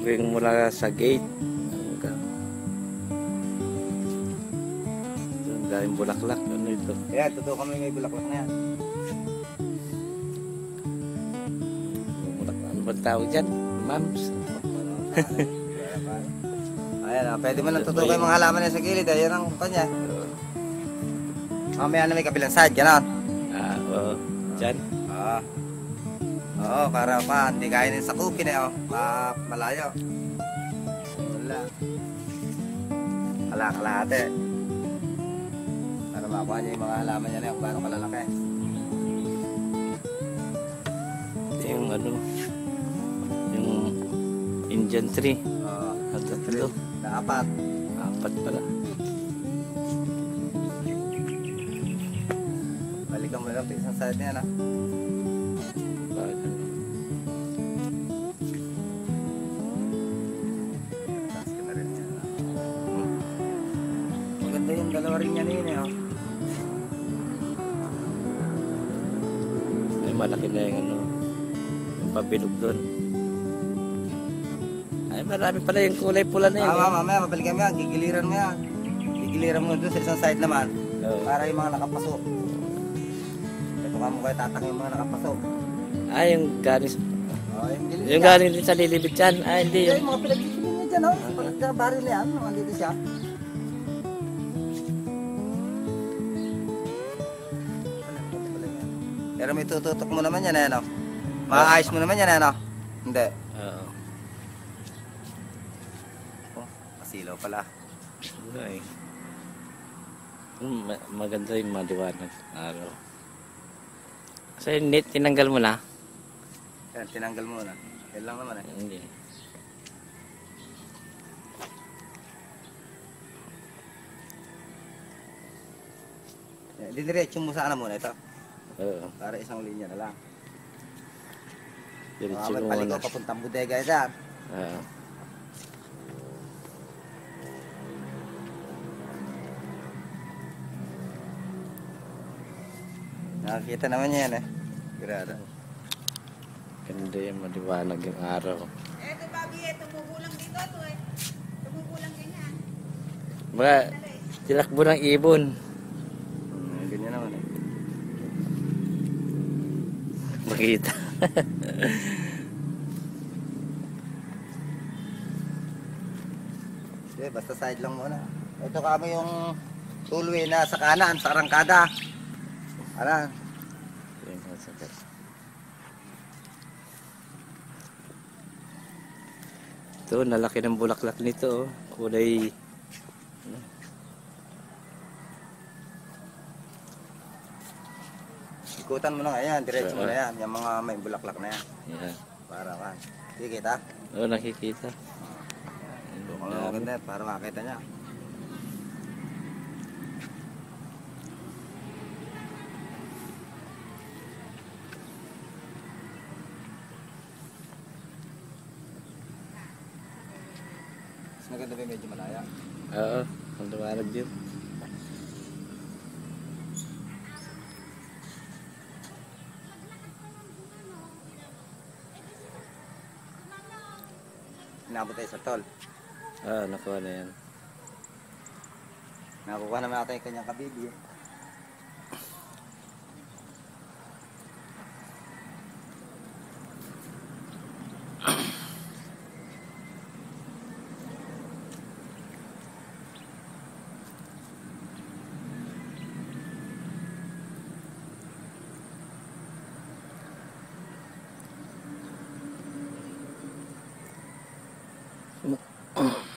Hanggang mula sa gate. Hanggang doon galing bulaklak. Ano ito? Kaya, totoo kami may bulaklak na yan. Bulaklak. Ano ba tawag dyan? Mams? Ayan, pwede mo lang tutukoy yung mga halaman niya sa gilid. Ayan ang kanya. Mamaya na may kabilang side, gano'n. Oo. Dyan. Oo, para pa, hindi kaya nang sakupin eh, oh. Malayo. Wala. Kalahati. Para makuha niya yung mga halaman niya na yung paano kalalaki. Ito yung ano, yung Indian tree. Oo. At tatlo. Apat. Apat pala. Balikan mo lang isang side niya na. Taas ka na rin niya. Maganda yung dalawa rin niya yun eh, oh. Ay, malaki na yung ano, yung pabilog doon. Ay, marami pala yung kulay pula na yun. Mamaya, mabalikan mo yan. Gigiliran mo yan. Gigiliran mo doon sa isang side naman. Para yung mga nakapasok. Ito ka mo kayo tatang yung mga nakapasok. Ah, yung galing, Yung gilid yung galing din sa lilibit dyan. Ah, hindi Yung yung, mga pinagsisilin niya dyan, oh. Pagkabari na yan, nandito siya. Pero may tututok mo naman yan, ano? Maayos mo naman yan, ano? Hindi. oo. Oh, pasilaw pala. Ay. Maganda yung maliwanag araw. Kasi net, tinanggal mo na. Yan, tinanggal mo na. Yan lang naman, eh. Hindi. Didiretso mo sana muna ito. Oo. Para isang linya na lang. Diretso May mo paligaw na. papuntang bodega dyan. Oo. Nakakita naman niya yan, eh. Grado. Ganda yung maliwanag yung araw. Eto, Bobby, tumugulang dito to eh. Tumugulang ganyan. Mga tinakbo ng ibon. Ganyan naman, eh. Makita. Sige, basta side lang muna. Ito kami yung tollway na sa kanan, sa arangkada. Ano? Ito, nalaki ng bulaklak nito. Oh. Kulay. Ikutan mo na nga yan, diretso mo na yan. Yung mga may bulaklak na yan. Yan. Para kan. Sige, kita. Oo, nakikita. Maganda, para makita niya. Mas maganda ba medyo malaya? Oo, ang liwanag din. Inabot tayo sa tol. Oo, nakuha na yan. Nakukuha naman natin yung kanyang kabibi.